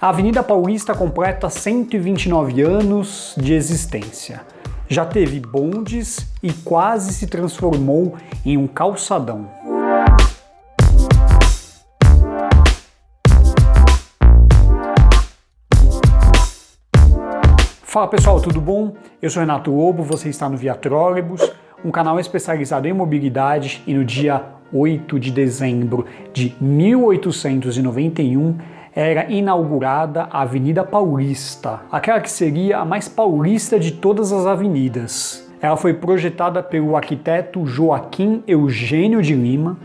A Avenida Paulista completa 129 anos de existência. Já teve bondes e quase se transformou em um calçadão. Fala pessoal, tudo bom? Eu sou Renato Lobo, você está no Via Trolebus, um canal especializado em mobilidade, e no dia 8 de dezembro de 1891 era inaugurada a Avenida Paulista, aquela que seria a mais paulista de todas as avenidas. Ela foi projetada pelo arquiteto Joaquim Eugênio de Lima,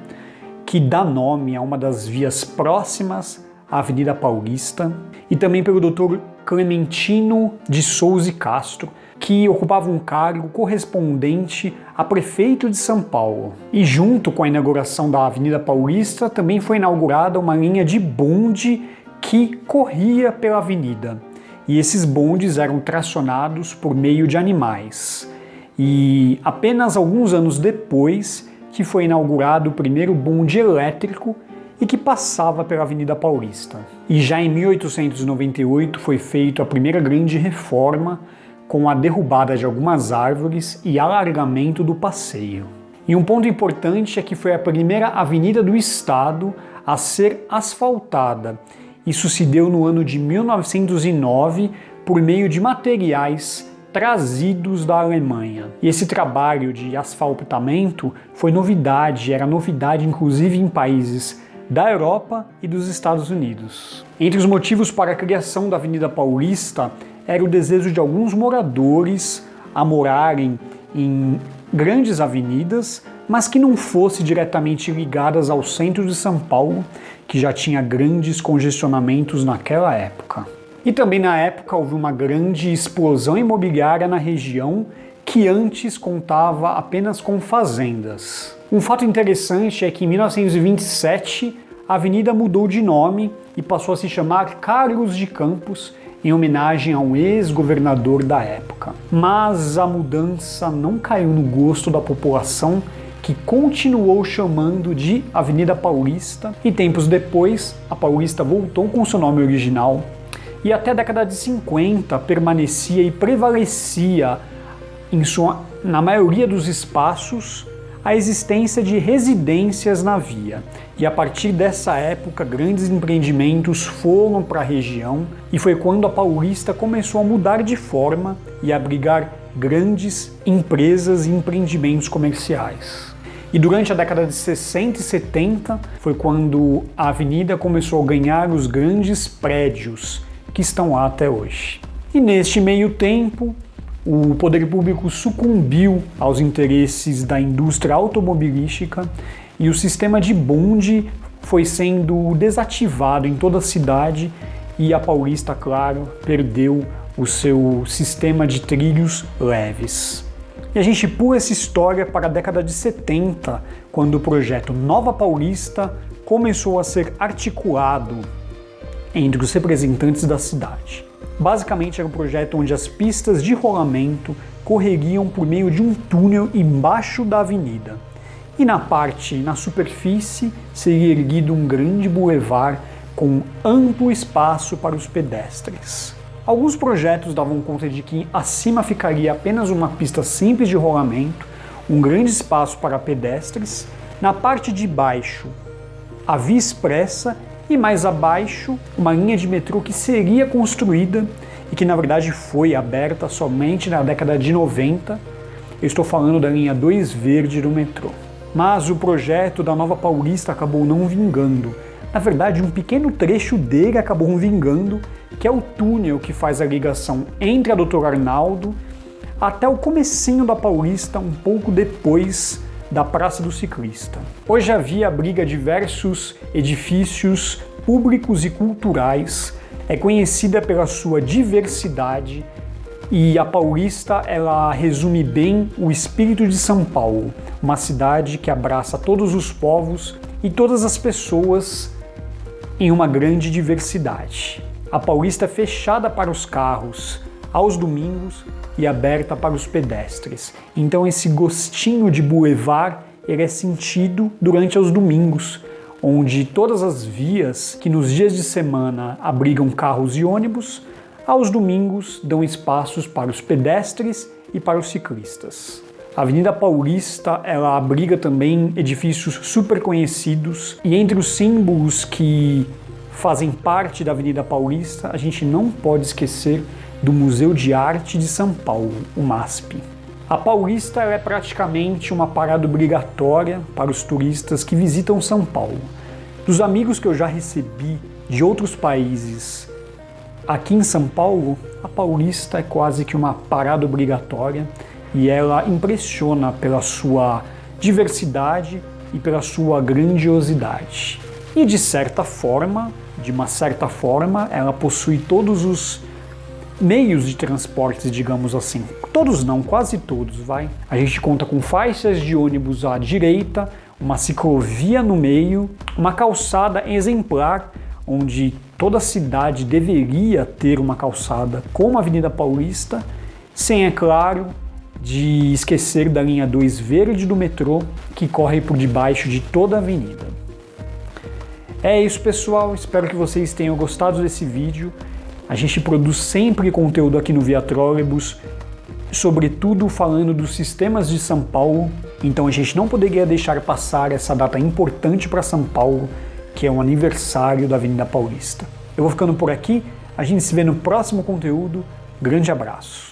que dá nome a uma das vias próximas à Avenida Paulista, e também pelo Dr. Clementino de Souza e Castro, que ocupava um cargo correspondente a prefeito de São Paulo. E junto com a inauguração da Avenida Paulista, também foi inaugurada uma linha de bonde que corria pela avenida. E esses bondes eram tracionados por meio de animais. E apenas alguns anos depois que foi inaugurado o primeiro bonde elétrico e que passava pela Avenida Paulista. E já em 1898 foi feita a primeira grande reforma, com a derrubada de algumas árvores e alargamento do passeio. E um ponto importante é que foi a primeira avenida do estado a ser asfaltada. Isso se deu no ano de 1909 por meio de materiais trazidos da Alemanha. E esse trabalho de asfaltamento foi novidade, era novidade inclusive em países da Europa e dos Estados Unidos. Entre os motivos para a criação da Avenida Paulista era o desejo de alguns moradores a morarem em grandes avenidas, mas que não fossem diretamente ligadas ao centro de São Paulo, que já tinha grandes congestionamentos naquela época. E também na época houve uma grande explosão imobiliária na região, que antes contava apenas com fazendas. Um fato interessante é que em 1927 a avenida mudou de nome e passou a se chamar Carlos de Campos, em homenagem a um ex-governador da época. Mas a mudança não caiu no gosto da população, que continuou chamando de Avenida Paulista, e tempos depois a Paulista voltou com seu nome original, e até a década de 50 permanecia e prevalecia na maioria dos espaços a existência de residências na via. E a partir dessa época, grandes empreendimentos foram para a região, e foi quando a Paulista começou a mudar de forma e abrigar grandes empresas e empreendimentos comerciais. E durante a década de 60 e 70 foi quando a avenida começou a ganhar os grandes prédios que estão lá até hoje. E neste meio tempo, o poder público sucumbiu aos interesses da indústria automobilística e o sistema de bonde foi sendo desativado em toda a cidade, e a Paulista, claro, perdeu o seu sistema de trilhos leves. E a gente pula essa história para a década de 70, quando o projeto Nova Paulista começou a ser articulado entre os representantes da cidade. Basicamente era um projeto onde as pistas de rolamento correriam por meio de um túnel embaixo da avenida. E na superfície, seria erguido um grande bulevar com amplo espaço para os pedestres. Alguns projetos davam conta de que acima ficaria apenas uma pista simples de rolamento, um grande espaço para pedestres. Na parte de baixo, a via expressa, e mais abaixo, uma linha de metrô que seria construída e que na verdade foi aberta somente na década de 90. Eu estou falando da linha 2 verde do metrô. Mas o projeto da Nova Paulista acabou não vingando. Na verdade, um pequeno trecho dele acabou vingando, que é o túnel que faz a ligação entre a Dr. Arnaldo até o comecinho da Paulista, um pouco depois da Praça do Ciclista. Hoje a via abriga diversos edifícios públicos e culturais, é conhecida pela sua diversidade, e a Paulista ela resume bem o espírito de São Paulo, uma cidade que abraça todos os povos e todas as pessoas em uma grande diversidade. A Paulista é fechada para os carros aos domingos e aberta para os pedestres. Então esse gostinho de boulevard ele é sentido durante os domingos, onde todas as vias que nos dias de semana abrigam carros e ônibus, aos domingos dão espaços para os pedestres e para os ciclistas. A Avenida Paulista, ela abriga também edifícios super conhecidos, e entre os símbolos que fazem parte da Avenida Paulista, a gente não pode esquecer do Museu de Arte de São Paulo, o MASP. A Paulista é praticamente uma parada obrigatória para os turistas que visitam São Paulo. Dos amigos que eu já recebi de outros países aqui em São Paulo, a Paulista é quase que uma parada obrigatória e ela impressiona pela sua diversidade e pela sua grandiosidade. E de uma certa forma, ela possui todos os meios de transportes, digamos assim. Todos não, quase todos, vai. A gente conta com faixas de ônibus à direita, uma ciclovia no meio, uma calçada exemplar, onde toda a cidade deveria ter uma calçada como a Avenida Paulista, sem, é claro, de esquecer da linha 2 verde do metrô, que corre por debaixo de toda a avenida. É isso, pessoal, espero que vocês tenham gostado desse vídeo. A gente produz sempre conteúdo aqui no Via Trolebus, sobretudo falando dos sistemas de São Paulo, então a gente não poderia deixar passar essa data importante para São Paulo, que é o aniversário da Avenida Paulista. Eu vou ficando por aqui, a gente se vê no próximo conteúdo, grande abraço!